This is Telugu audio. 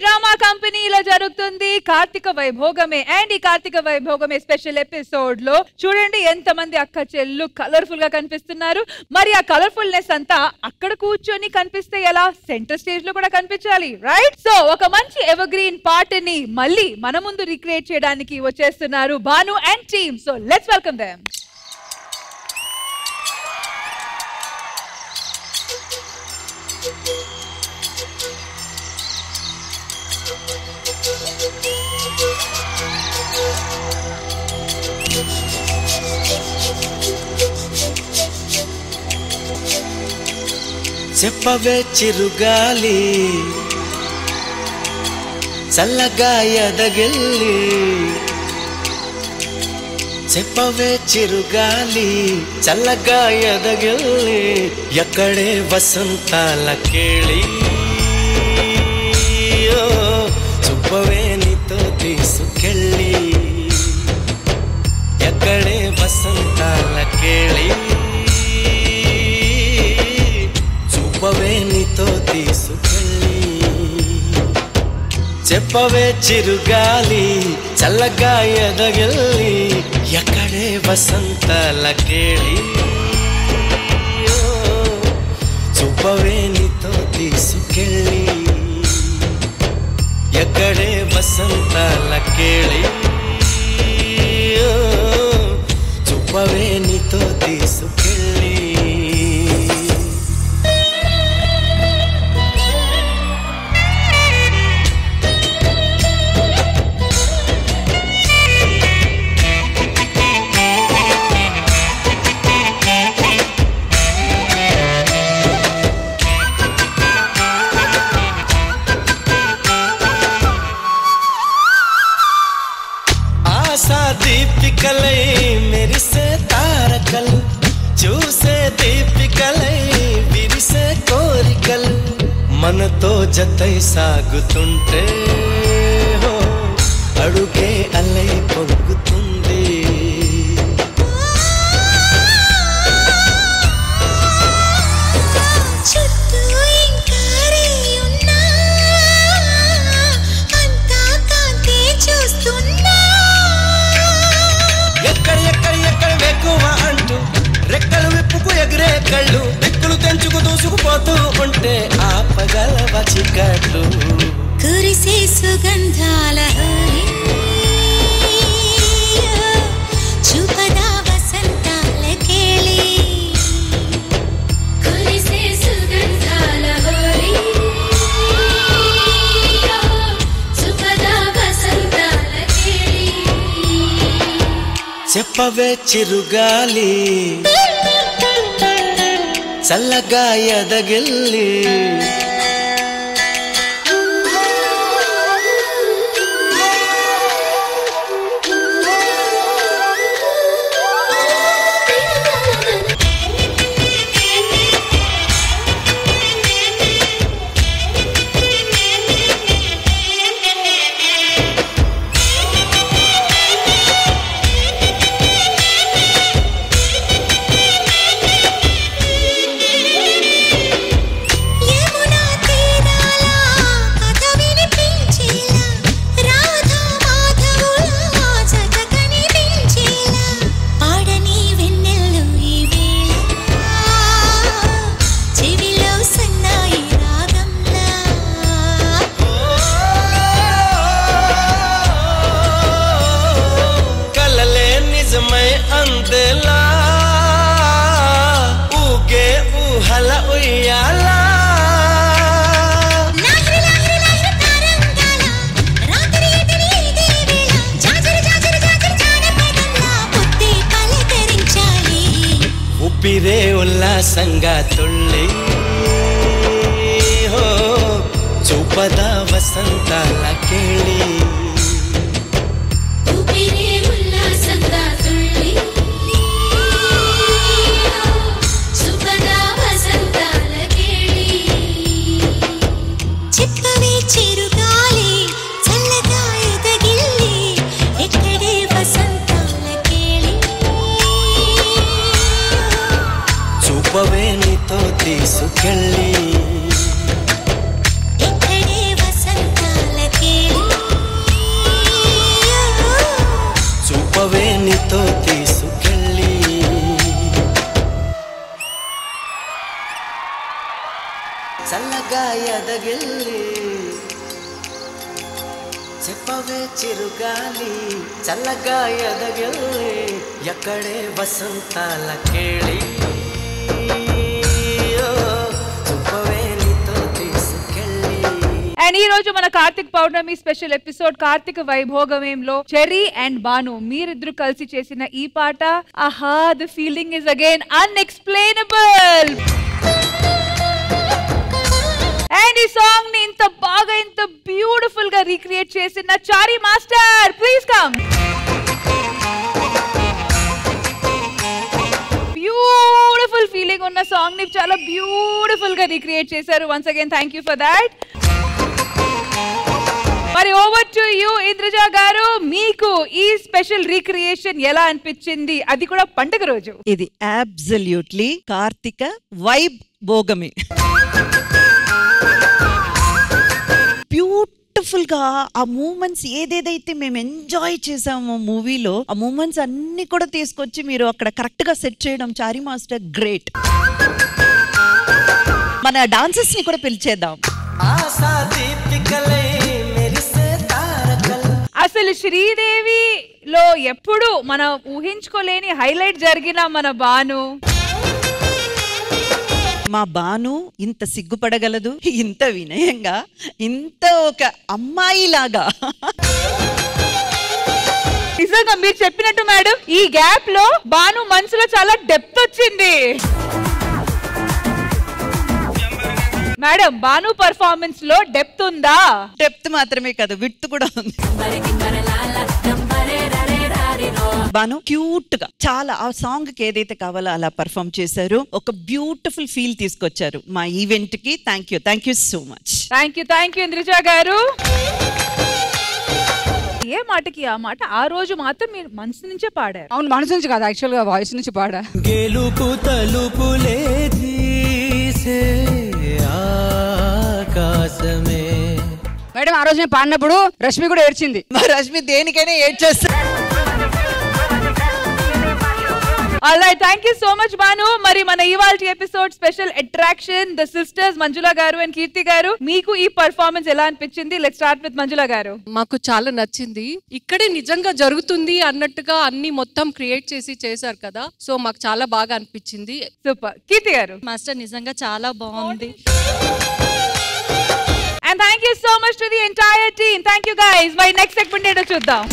డ్రామా కంపెనీలో జరుగుతుంది కార్తీక వైభోగమే. అండ్ ఈ కార్తీక వైభోగమే స్పెషల్ ఎపిసోడ్ లో చూడండి ఎంత మంది అక్క చెల్లు కలర్ఫుల్ గా కనిపిస్తున్నారు. మరి ఆ కలర్ఫుల్నెస్ అంతా అక్కడ కూర్చొని కనిపిస్తే ఎలా, సెంటర్ స్టేజ్ లో కూడా కనిపించాలి, రైట్? సో ఒక మంచి ఎవర్ గ్రీన్ పాటని మళ్ళీ మన ముందు రిక్రియేట్ చేయడానికి వచ్చేస్తున్నారు Bhanu and team. So let's welcome them. చెప్పవే చిరుగాలి చల్లగా ఎదగిల్లి, చెప్పవే చిరుగాలి చల్లగా ఎదగిల్లి, ఎక్కడే వసంతాల కేళి చూపవే నీతో తీసుకెళ్ళి, ఎక్కడే వసంతాల కేళి చూపవే నీతో తీసుకెళ్ళి, చెప్పవే చిరుగాలి చల్లగా ఎదగిల్లి, ఎక్కడే వసంతాల కేళి చూపవే నీతో తీసుకెళ్ళి, ఎక్కడే వసంతాల కేళి చూపవే నీతో తీసుకెళ్ళి. దీపికలై మెరిసే తారకలు, చూసే దీపికలై విరిసే కోరికలు, మనతో జతై సాగుతుంటే అడుగే అలై పొంగుతుంది, రెక్కలు విప్పుకు ఎగిరే కళ్ళు రెక్కలు తెంచుకు దూసుకుపోతూ ఉంటే ఆపగలవ చికట్లు, కురిసే సుగంధాల చూపదా వసంతాల కేళి, కురిసే సుగంధాల చూపదా వసంతాల కేళి, చెప్పవే చిరుగాలి చల్లగా ఎదగిల్లి, అందేలా ఊగే ఊహల ఉయ్యాలా, ఉప్పిరే ఉల్లాసంగా తుళ్ళి చూపదా వసంతాల కేళి, చూపవే నీతో తీసుకెళ్ళి, ఎక్కడే వసంతాల ఎదగిల్లి చెప్పవే చిరుగాలి చల్లగా ఎదగిల్లి ఎక్కడే వసంతాల కేళి చెప్పవే నీతో తీసుకెళ్ళి. అండ్ ఈ రోజు మన కార్తిక్ పౌర్ణమి స్పెషల్ ఎపిసోడ్ కార్తిక వైభోగమేంలో చెర్రీ అండ్ బాను మీరిద్దరు కలిసి చేసిన ఈ పాట ఆహా the feeling is again unexplainable. And ఈ సాంగ్ ని ఇంత బాగా ఇంత బ్యూటిఫుల్ గా రీక్రియేట్ చేసిన Chari master please come. Beautiful feeling ఉన్న సాంగ్ ని చాలా బ్యూటిఫుల్ గా రీక్రియేట్ చేశారు. Once again thank you for that. మరి ఓవర్ టు యూ ఇంద్రజ గారు, మీకు ఈ స్పెషల్ రీక్రియేషన్ ఎలా అనిపించింది, అది కూడా పండుగ రోజు? ఇది అబ్సల్యూట్లీ కార్తిక వైబ్ భోగమే. బ్యూటిఫుల్ గా ఆ మూమెంట్స్ ఏదేదైతే మేము ఎంజాయ్ చేసామో మూవీలో ఆ మూమెంట్స్ అన్ని కూడా తీసుకొచ్చి మీరు అక్కడ కరెక్ట్ గా సెట్ చేయడం చారీ మాస్టర్ గ్రేట్. మన డాన్సర్స్ ని కూడా పిలిచేద్దాం. అసలు శ్రీదేవిలో ఎప్పుడు మనం ఊహించుకోలేని హైలైట్ జరిగిన మన బాను. మా బాను ఇంత సిగ్గుపడగలదు, ఇంత వినయంగా, ఇంత ఒక అమ్మాయిలాగా. నిజంగా మీరు చెప్పినట్టు మేడం, ఈ గ్యాప్ లో బాను మనసులో చాలా డెప్త్ వచ్చింది. మేడం బాను పర్ఫార్మెన్స్ లో డెప్త్ ఉందా? డెప్త్ మాత్రమే కాదు, విడ్త్ కూడా ఉంది. బాను క్యూట్ గా చాలా ఆ సాంగ్ కి ఏదైతే కావాలో అలా పర్ఫార్మ్ చేశారు. ఒక బ్యూటిఫుల్ ఫీల్ తీసుకొచ్చారు మా ఈవెంట్ కి. Thank you so much. Thank you Indraja గారు. ఏ మాటకి ఆ మాట ఆ రోజు మాత్రం మీరు మనసు నుంచే పాడారు. అవును, మనసు నుంచి కాదు, యాక్చువల్ గా వాయిస్ నుంచి పాడా. గెలుపు తలుపులే తీసే ఆకాశమే. మేడం ఆ రోజు నేను పాడినప్పుడు రష్మి కూడా ఏడ్చింది. మా రష్మి దేనికైనా ఏడ్చేస్తా. Alright, thank you so much Bhanu. మరి మన ఇవాల్టి episode special attraction the sisters Manjula గారు అండ్ కీర్తి గారు, మీకు ఈ పర్ఫార్మెన్స్ ఎలా అనిపించింది? లెట్స్ స్టార్ట్ విత్ మంజుల గారు. మాకు చాలా నచ్చింది. ఇక్కడే నిజంగా జరుగుతుంది అన్నట్టుగా అన్ని మొత్తం క్రియేట్ చేసి చేశారు కదా, సో మాకు చాలా బాగా అనిపించింది. సూపర్. కీర్తి గారు. మాస్టర్ నిజంగా చాలా బాగుంది. And thank you so much to the entire team. Thank you guys. My next segment ఏంటో చూద్దాం.